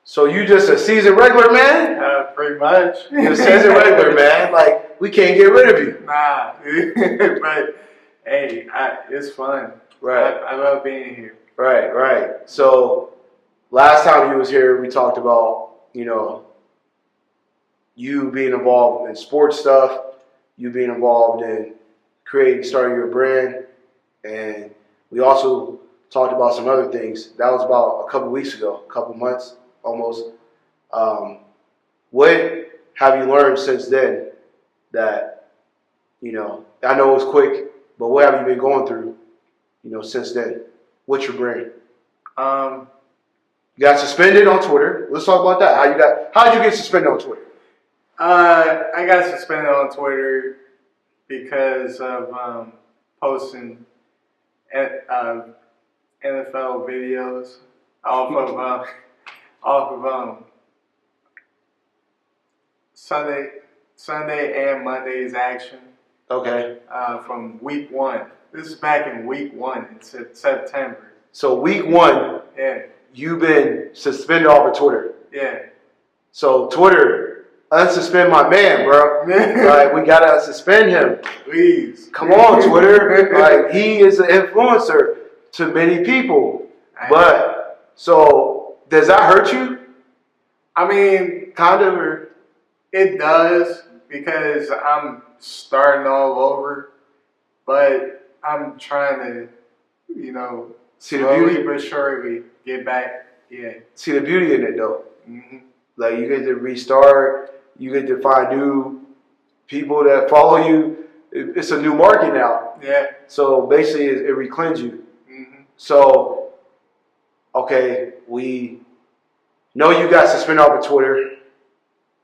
So you just a seasoned regular man? Pretty much. You're a seasoned regular man. Like, we can't get rid of you. Nah. But, hey, it's fun. Right. I love being here. Right. So, last time you was here, we talked about, you know, you being involved in sports stuff, you being involved in starting your brand, and we also talked about some other things. That was about a couple weeks ago, a couple months almost. What have you learned since then that, you know, I know it was quick, but what have you been going through, you know, since then? What's your brand? You got suspended on Twitter. Let's talk about that. How did you get suspended on Twitter? I got suspended on Twitter because of posting NFL videos off of Sunday and Monday's action. Okay. From week 1. This is back in week 1 in September. So week 1, yeah, you've been suspended off of Twitter. Yeah. So Twitter, unsuspend my man, bro. Like, we gotta suspend him. Please. Come on, Twitter. Like, he is an influencer to many people. But so does that hurt you? I mean, kind of, or it does, because I'm starting all over, but I'm trying to, you know, slowly but surely get back. Yeah. See the beauty in it, though. Mm-hmm. Like, you get to restart, you get to find new people that follow you. It's a new market now. Yeah. So basically, it recleans you. Mm-hmm. So, okay, we know you got suspended off of Twitter.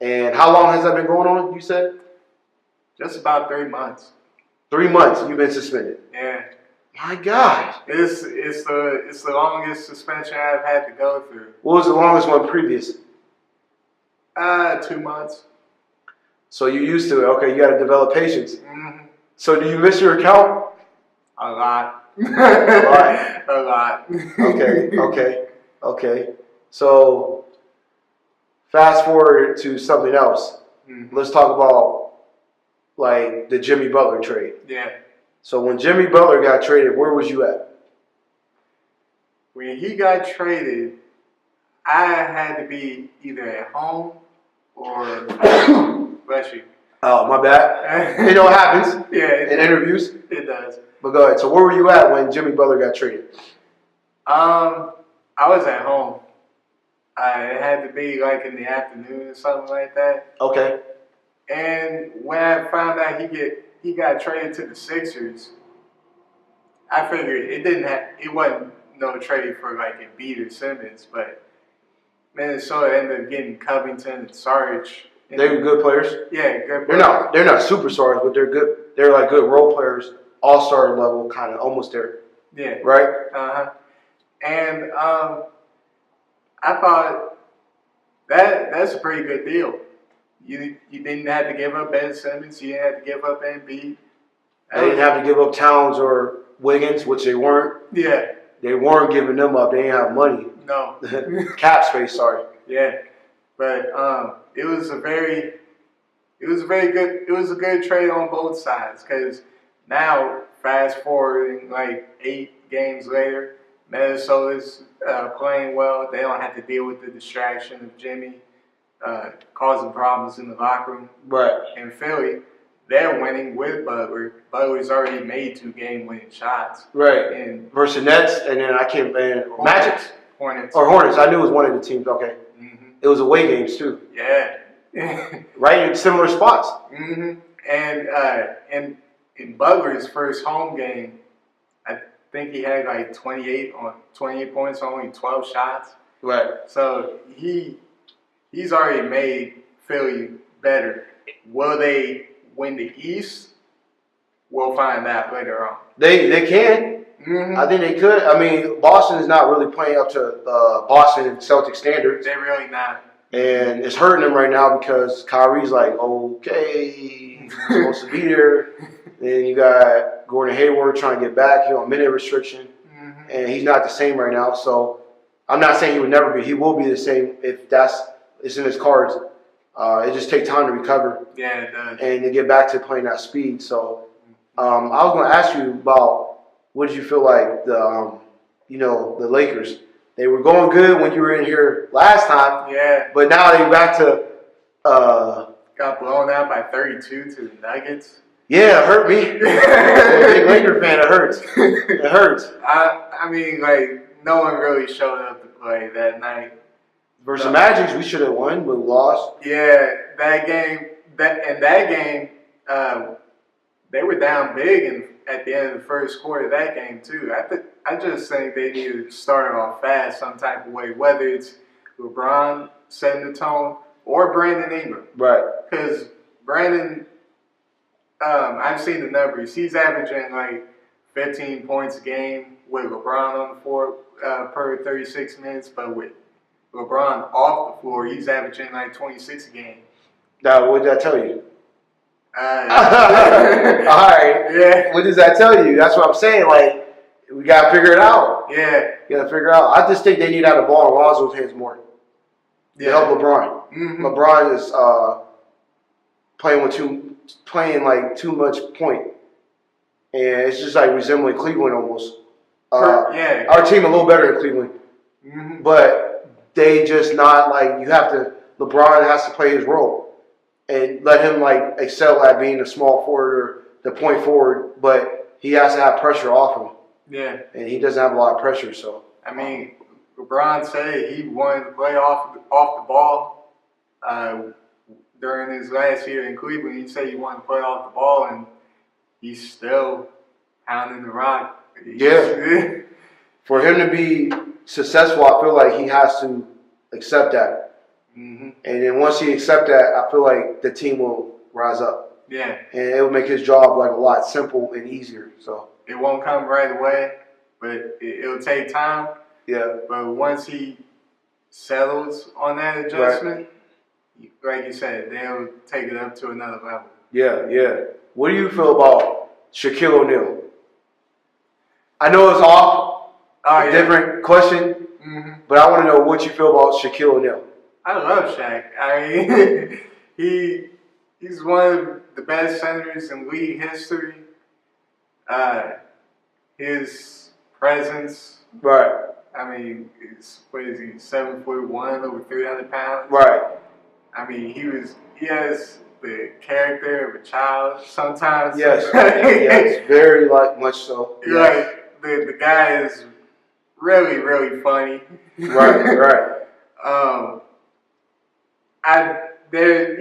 And how long has that been going on, you said? Just about 3 months. 3 months you've been suspended. Yeah. My God. It's the longest suspension I've had to go through. What was the longest one previous? 2 months. So you're used to it. Okay, you got to develop patience. Mm-hmm. So do you miss your account? A lot. A lot? A lot. Okay. So fast forward to something else. Mm-hmm. Let's talk about, like, the Jimmy Butler trade. Yeah. So when Jimmy Butler got traded, where was you at? When he got traded, I had to be either at home or bless you. Oh, my bad. You know what happens in interviews? It does. But go ahead. So where were you at when Jimmy Butler got traded? I was at home. It had to be like in the afternoon or something like that. Okay. And when I found out he got traded to the Sixers, I figured it wasn't no trade for like Embiid or Simmons, but Minnesota ended up getting Covington and Sarge. They're good players. Yeah, good players. They're not superstars, but they're good. They're like good role players, all-star level, kind of almost there. Yeah. Right. And I thought that's a pretty good deal. You didn't have to give up Ben Simmons. You didn't have to give up Embiid. They didn't have to give up Towns or Wiggins, which they weren't. Yeah. They weren't giving them up. They didn't have money. No. Cap space, sorry. Yeah. But it was a good trade on both sides, because now, fast forwarding like 8 games later, Minnesota's playing well. They don't have to deal with the distraction of Jimmy causing problems in the locker room. Right. In Philly, they're winning with Butler. Butler's already made 2 game-winning shots. Right. And versus Nets, and then Magic? Hornets. Or Hornets. I knew it was one of the teams. Okay. Mm-hmm. It was away games, too. Yeah. Right in similar spots. Mm-hmm. And in Butler's first home game, I think he had like 28 points, only 12 shots. Right. So he's already made Philly better. Will they win the East? We'll find out later on. They can. Mm-hmm. I think they could. I mean, Boston is not really playing up to Boston Celtics standards. They're really not. And it's hurting them right now because Kyrie's like, okay, he's supposed to be there. Then you got Gordon Hayward trying to get back. He's on minute restriction. Mm-hmm. And he's not the same right now. So I'm not saying he would never be. He will be the same if it's in his cards. It just takes time to recover. Yeah, it does. And to get back to playing that speed. So I was going to ask you about what did you feel like the Lakers. They were going good when you were in here last time. Yeah. But now they're back to. Got blown out by 32 to the Nuggets. Yeah, it hurt me. As a big Laker fan, it hurts. It hurts. I mean, like, no one really showed up to play that night. Versus the Magic, we should have won, but we lost. Yeah, that game, they were down big at the end of the first quarter of that game, too. I just think they needed to start off fast some type of way, whether it's LeBron setting the tone or Brandon Ingram. Right. Because Brandon, I've seen the numbers. He's averaging like 15 points a game with LeBron on the floor per 36 minutes, but with LeBron off the floor, he's averaging like 26 a game. Now, what did that tell you? All right. Yeah. What does that tell you? That's what I'm saying. Like, we got to figure it out. Yeah. You got to figure it out. I just think they need to have the ball in Lonzo's hands more to help LeBron. Mm-hmm. LeBron is playing like too much point, and it's just like resembling Cleveland almost. Yeah. Our team a little better than Cleveland, but they just not like you have to. LeBron has to play his role and let him like excel at being a small forward or the point forward, but he has to have pressure off him. Yeah. And he doesn't have a lot of pressure, so. I mean, LeBron said he wanted to play off the ball during his last year in Cleveland. He said he wanted to play off the ball, and he's still pounding the rock. Yeah. For him to be successful, I feel like he has to accept that. And then once he accepts that, I feel like the team will rise up. Yeah. And it will make his job like a lot simple and easier. So it won't come right away, but it'll take time. Yeah. But once he settles on that adjustment, like you said, they'll take it up to another level. Yeah, yeah. What do you feel about Shaquille O'Neal? I know it's off a different question, but I want to know what you feel about Shaquille O'Neal. I love Shaq. I mean, he's one of the best centers in league history. His presence. Right. I mean, what is he, 7'1", over 300 pounds? Right. I mean, he has the character of a child sometimes. Yes, yes, very much so. Yes. Like, the guy is really, really funny. Right.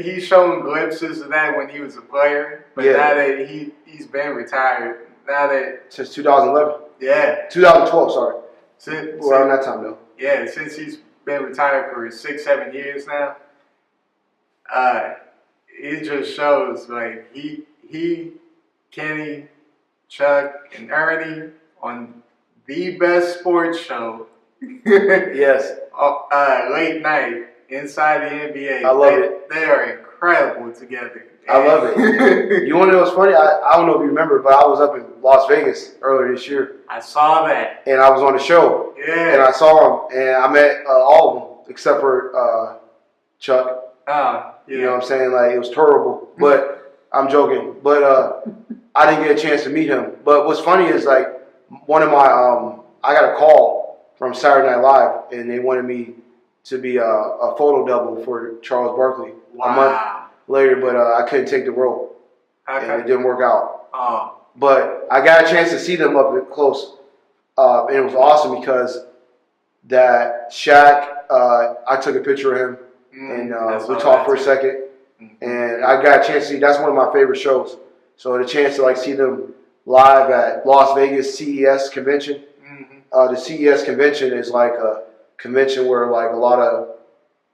He's shown glimpses of that when he was a player, but now that he's been retired, since 2011. Yeah. 2012, sorry. Around that time though. Yeah, since he's been retired for 6-7 years now, it just shows like he, Kenny, Chuck, and Ernie on the best sports show. Yes. Late night inside the NBA. I love it. They are incredible together. I love it. You want to know what's funny? I don't know if you remember, but I was up in Las Vegas earlier this year. I saw that. And I was on the show. Yeah. And I saw him, and I met all of them except for Chuck. Yeah. You know what I'm saying? Like, it was terrible. But I'm joking. But I didn't get a chance to meet him. But what's funny is, like, one of my I got a call from Saturday Night Live, and they wanted me to be a photo double for Charles Barkley a month later, but I couldn't take the role. Okay. And it didn't work out. Oh. But I got a chance to see them up close. And it was awesome because that Shaq, I took a picture of him, and we talked for a second. And I got a chance to see, that's one of my favorite shows. So the chance to, like, see them live at Las Vegas CES convention. The CES convention is like a convention where, like, a lot of,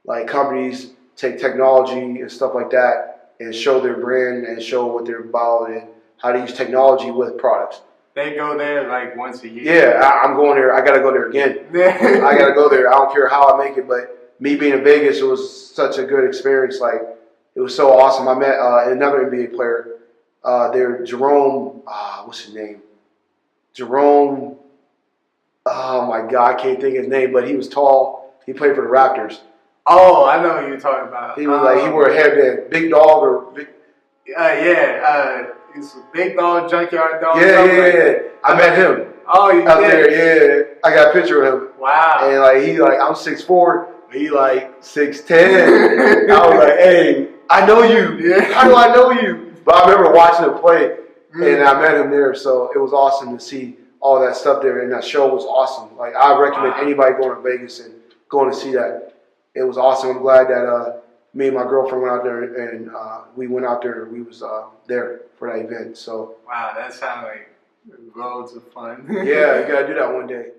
like, companies take technology and stuff like that and show their brand and show what they're about and how to use technology with products. They go there like once a year. Yeah, I'm going there. I got to go there again. I got to go there. I don't care how I make it, but me being in Vegas, it was such a good experience. Like, it was so awesome. I met another NBA player there, Jerome, what's his name? Jerome Oh my God, I can't think of his name, but he was tall. He played for the Raptors. Oh, I know who you're talking about. He was like he wore a headband, big dog or big. It's a big dog, junkyard dog. Yeah. I met him. Oh, you out did? there. Yeah, I got a picture of him. Wow. And like I'm 6'4", he like 6'10". I was like, hey, I know you. Yeah. How do I know you? But I remember watching him play, and I met him there, so it was awesome to see all that stuff there, and that show was awesome. Like I recommend anybody going to Vegas and going to see that. It was awesome. I'm glad that me and my girlfriend went out there, and we went out there. We was there for that event. So wow, that sounds like loads of fun. yeah, you gotta do that one day.